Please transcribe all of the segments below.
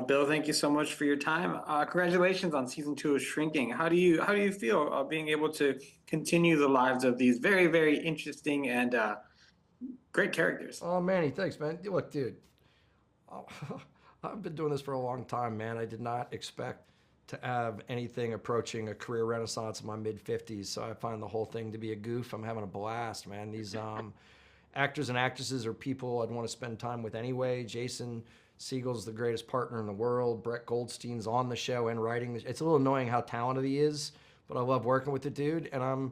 Bill, thank you so much for your time. Congratulations on season two of Shrinking. How do you feel being able to continue the lives of these very, very interesting and great characters? Oh, Manny, thanks, man. Look, dude, I've been doing this for a long time, man. I did not expect to have anything approaching a career renaissance in my mid 50s, so I find the whole thing to be a goof. I'm having a blast, man. These actors and actresses are people I'd want to spend time with anyway. Jason Segel's the greatest partner in the world. Brett Goldstein's on the show and writing. It's a little annoying how talented he is, but I love working with the dude. And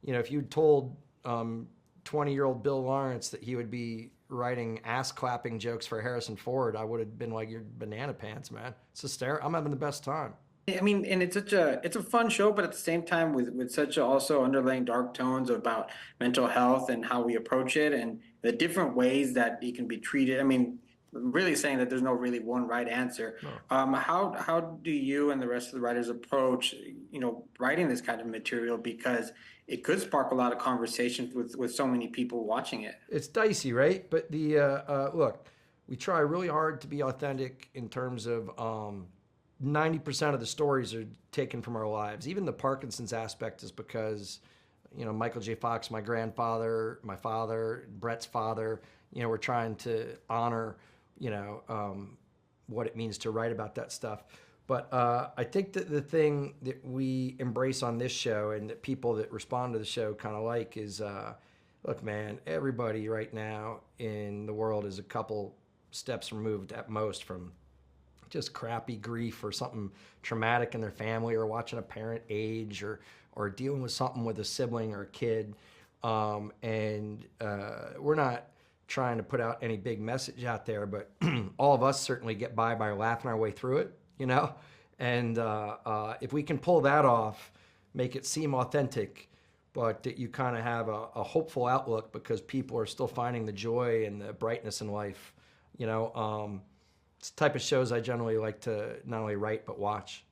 if you told 20-year-old Bill Lawrence that he would be writing ass-clapping jokes for Harrison Ford, I would have been like, you're banana pants, man. It's hysterical. I'm having the best time. I mean, and it's a fun show, but at the same time with such also underlying dark tones about mental health and how we approach it and the different ways that it can be treated. I mean, really saying that there's no really one right answer. No. How do you and the rest of the writers approach, writing this kind of material because it could spark a lot of conversations with so many people watching it? It's dicey, right? But look, we try really hard to be authentic in terms of 90% of the stories are taken from our lives. Even the Parkinson's aspect is because, Michael J. Fox, my grandfather, my father, Brett's father, we're trying to honor, what it means to write about that stuff. But I think that the thing that we embrace on this show and that people that respond to the show kind of like is, look, man, everybody right now in the world is a couple steps removed at most from just crappy grief or something traumatic in their family, or watching a parent age, or dealing with something with a sibling or a kid. And we're not trying to put out any big message out there, but all of us certainly get by laughing our way through it, And if we can pull that off, make it seem authentic, but that you kind of have a hopeful outlook because people are still finding the joy and the brightness in life, it's the type of shows I generally like to not only write but watch.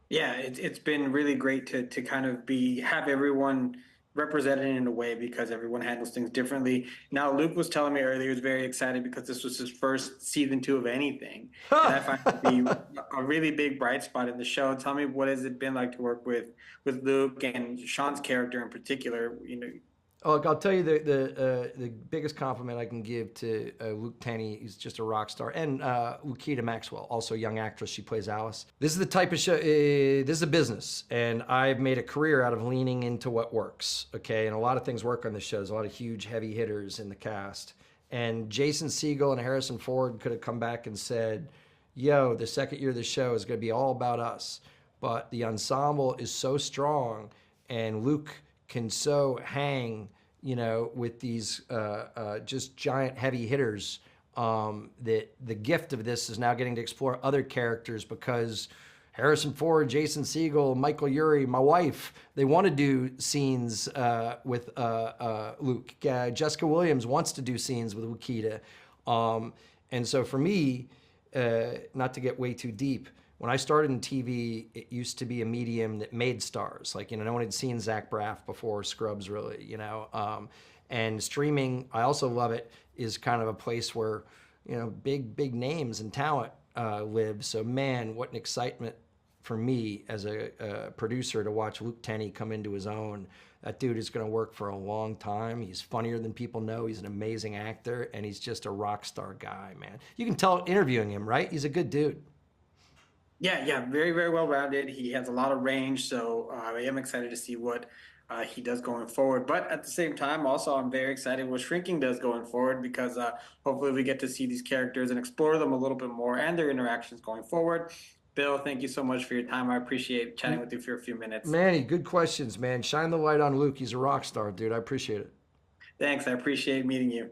Yeah, it's been really great to kind of have everyone represented in a way because everyone handles things differently. Now, Luke was telling me earlier he was very excited because this was his first season two of anything, and I find it to be a really big bright spot in the show. Tell me, what has it been like to work with Luke and Sean's character in particular? Oh, look, I'll tell you the biggest compliment I can give to Luke Tennie. He's just a rock star, and Lukita Maxwell, also a young actress. She plays Alice. This is the type of show. This is a business, and I've made a career out of leaning into what works. Okay, and a lot of things work on this show. There's a lot of huge, heavy hitters in the cast, and Jason Segel and Harrison Ford could have come back and said, "Yo, the second year of the show is going to be all about us," but the ensemble is so strong, and Luke can so hang, with these just giant heavy hitters, that the gift of this is now getting to explore other characters because Harrison Ford, Jason Segel, Michael Urie, my wife, they want to do scenes with Luke. Jessica Williams wants to do scenes with Lukita. And so for me, not to get way too deep, when I started in TV, it used to be a medium that made stars. Like, no one had seen Zach Braff before Scrubs, really, And streaming, I also love it, is kind of a place where, big names and talent live. So, man, what an excitement for me as a producer to watch Luke Tennie come into his own. That dude is going to work for a long time. He's funnier than people know. He's an amazing actor, and he's just a rock star guy, man. You can tell interviewing him, right? He's a good dude. Yeah, very, very well rounded. He has a lot of range, so I am excited to see what he does going forward. But at the same time, also, I'm very excited what Shrinking does going forward because hopefully we get to see these characters and explore them a little bit more and their interactions going forward. Bill, thank you so much for your time. I appreciate chatting with you for a few minutes. Manny, good questions, man. Shine the light on Luke. He's a rock star, dude. I appreciate it. Thanks. I appreciate meeting you.